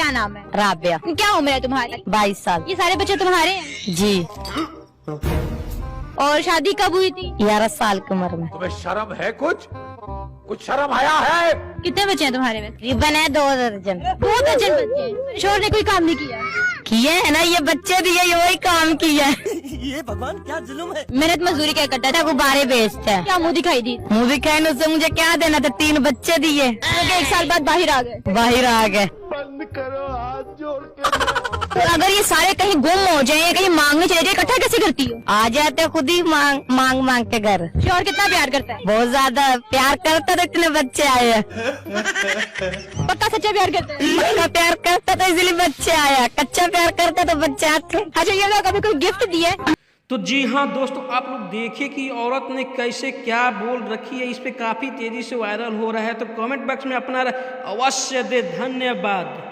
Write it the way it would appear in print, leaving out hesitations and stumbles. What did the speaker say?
क्या नाम है? राबिया। क्या उम्र है तुम्हारी? 22 साल। ये सारे बच्चे तुम्हारे हैं? जी। और शादी कब हुई थी? 11 साल की उम्र में। तुम्हें शर्म है? कुछ शर्म आया है? कितने बच्चे हैं तुम्हारे में? ये बने 2 दर्जन। 2 दर्जन बच्चे हैं। शोर ने कोई काम नहीं किया? किए है ना, ये बच्चे दिए, ये वही काम किया है। ये भगवान क्या जुल्म है। मेहनत मजदूरी क्या करता था? गुब्बारे बेचते हैं। क्या मुँह दिखाई दी? मुँह दिखाई ने उससे मुझे क्या देना था, 3 बच्चे दिए। 1 साल बाद बाहर आ गए। बाहर आ गए। बंद करो, हाथ जोड़ के। तो अगर ये सारे कहीं गुम हो जाए या कहीं मांगने चले जाए, इकट्ठा कैसे करती हो? आ जाते खुद ही मांग के घर। शोर कितना प्यार करता है? बहुत ज्यादा प्यार करता तो इतने बच्चे आए हैं। पक्का सच्चा प्यार करता है? पक्का प्यार करता तो इसलिए बच्चे आया, कच्चा प्यार करता तो बच्चे आते। अच्छा ये लोग कभी कोई गिफ्ट दिए? तो जी हाँ दोस्तों, आप लोग देखिए कि औरत ने कैसे क्या बोल रखी है। इस पे काफ़ी तेज़ी से वायरल हो रहा है, तो कमेंट बॉक्स में अपना अवश्य दे। धन्यवाद।